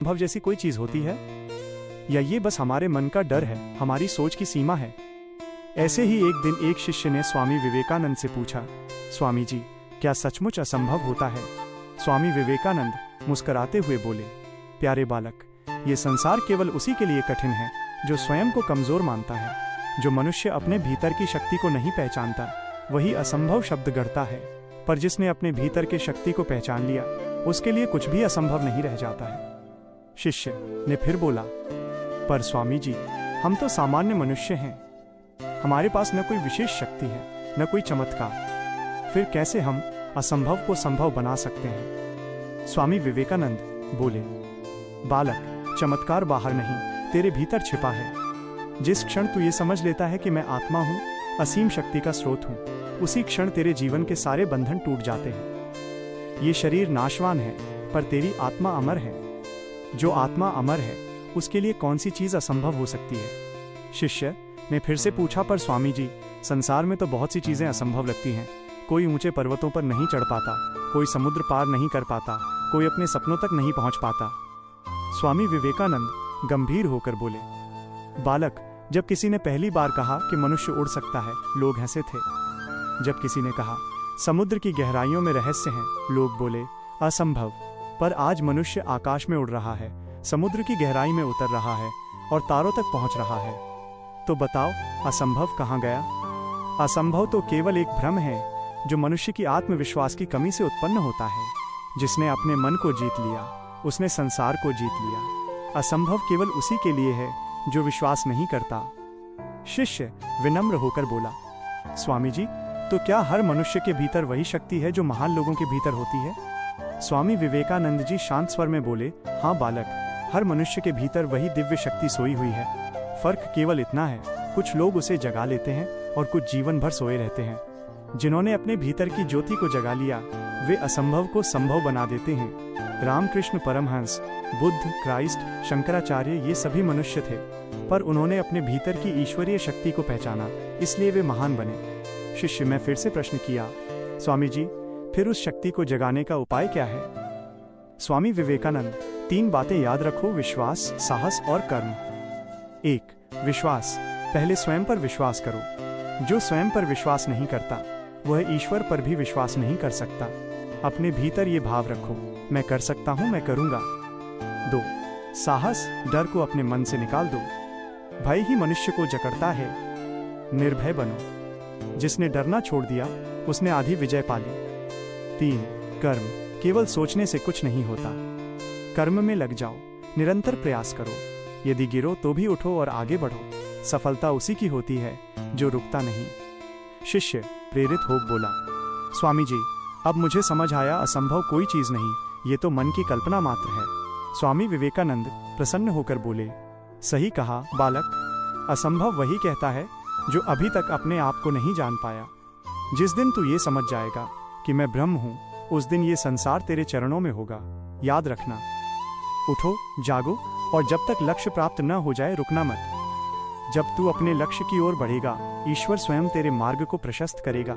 संभव जैसी कोई चीज होती है, या ये बस हमारे मन का डर है, हमारी सोच की सीमा है? ऐसे ही एक दिन एक शिष्य ने स्वामी विवेकानंद से पूछा, स्वामी जी, क्या सचमुच असंभव होता है? स्वामी विवेकानंद मुस्कुराते हुए बोले, प्यारे बालक, ये संसार केवल उसी के लिए कठिन है जो स्वयं को कमजोर मानता है। जो मनुष्य अपने भीतर की शक्ति को नहीं पहचानता, वही असंभव शब्द गढ़ता है। पर जिसने अपने भीतर के शक्ति को पहचान लिया, उसके लिए कुछ भी असंभव नहीं रह जाता है। शिष्य ने फिर बोला, पर स्वामी जी, हम तो सामान्य मनुष्य हैं। हमारे पास न कोई विशेष शक्ति है, न कोई चमत्कार। फिर कैसे हम असंभव को संभव बना सकते हैं? स्वामी विवेकानंद बोले, बालक, चमत्कार बाहर नहीं, तेरे भीतर छिपा है। जिस क्षण तू ये समझ लेता है कि मैं आत्मा हूँ, असीम शक्ति का स्रोत हूँ, उसी क्षण तेरे जीवन के सारे बंधन टूट जाते हैं। ये शरीर नाशवान है, पर तेरी आत्मा अमर है। जो आत्मा अमर है, उसके लिए कौन सी चीज असंभव हो सकती है? शिष्य ने फिर से पूछा, पर स्वामी जी, संसार में तो बहुत सी चीजें असंभव लगती हैं। कोई ऊंचे पर्वतों पर नहीं चढ़ पाता, कोई समुद्र पार नहीं कर पाता, कोई अपने सपनों तक नहीं पहुंच पाता। स्वामी विवेकानंद गंभीर होकर बोले, बालक, जब किसी ने पहली बार कहा कि मनुष्य उड़ सकता है, लोग हंसे थे। जब किसी ने कहा समुद्र की गहराइयों में रहस्य हैं, लोग बोले असंभव। पर आज मनुष्य आकाश में उड़ रहा है, समुद्र की गहराई में उतर रहा है और तारों तक पहुंच रहा है। तो बताओ, असंभव कहाँ गया? असंभव तो केवल एक भ्रम है जो मनुष्य की आत्मविश्वास की कमी से उत्पन्न होता है। जिसने अपने मन को जीत लिया, उसने संसार को जीत लिया। असंभव केवल उसी के लिए है जो विश्वास नहीं करता। शिष्य विनम्र होकर बोला, स्वामी जी, तो क्या हर मनुष्य के भीतर वही शक्ति है जो महान लोगों के भीतर होती है? स्वामी विवेकानंद जी शांत स्वर में बोले, हाँ बालक, हर मनुष्य के भीतर वही दिव्य शक्ति सोई हुई है। फर्क केवल इतना है, कुछ लोग उसे जगा लेते हैं और कुछ जीवन भर सोए रहते हैं। जिन्होंने अपने भीतर की ज्योति को जगा लिया, वे असंभव को संभव बना देते हैं। रामकृष्ण परमहंस, बुद्ध, क्राइस्ट, शंकराचार्य, ये सभी मनुष्य थे, पर उन्होंने अपने भीतर की ईश्वरीय शक्ति को पहचाना, इसलिए वे महान बने। शिष्य में फिर से प्रश्न किया, स्वामी जी, फिर उस शक्ति को जगाने का उपाय क्या है? स्वामी विवेकानंद, 3 बातें याद रखो, विश्वास, साहस और कर्म। 1. विश्वास। पहले स्वयं पर विश्वास करो। जो स्वयं पर विश्वास नहीं करता, वह ईश्वर पर भी विश्वास नहीं कर सकता। अपने भीतर ये भाव रखो, मैं कर सकता हूँ, मैं करूँगा। 2. साहस। डर को अपने मन से निकाल दो। भय ही मनुष्य को जकड़ता है। निर्भय बनो। जिसने डरना छोड़ दिया, उसने आधी विजय पा ली। 3. कर्म। केवल सोचने से कुछ नहीं होता। कर्म में लग जाओ, निरंतर प्रयास करो। यदि गिरो तो भी उठो और आगे बढ़ो। सफलता उसी की होती है जो रुकता नहीं। शिष्य प्रेरित हो बोला, स्वामी जी, अब मुझे समझ आया, असंभव कोई चीज नहीं, ये तो मन की कल्पना मात्र है। स्वामी विवेकानंद प्रसन्न होकर बोले, सही कहा बालक, असंभव वही कहता है जो अभी तक अपने आप को नहीं जान पाया। जिस दिन तू ये समझ जाएगा कि मैं ब्रह्म हूँ, उस दिन ये संसार तेरे चरणों में होगा। याद रखना, उठो, जागो, और जब तक लक्ष्य प्राप्त न हो जाए, रुकना मत। जब तू अपने लक्ष्य की ओर बढ़ेगा, ईश्वर स्वयं तेरे मार्ग को प्रशस्त करेगा।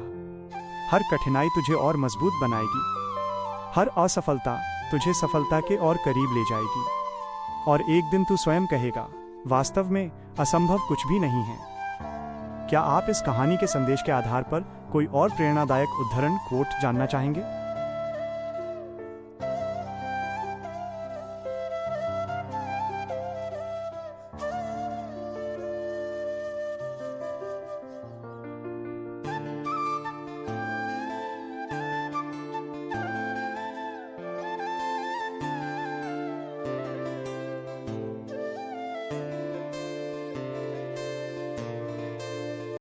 हर कठिनाई तुझे और मजबूत बनाएगी। हर असफलता तुझे सफलता के और करीब ले जाएगी। और एक दिन तू स्वयं कहेगा, वास्तव में असंभव कुछ भी नहीं है। क्या आप इस कहानी के संदेश के आधार पर कोई और प्रेरणादायक उद्धरण, कोट जानना चाहेंगे?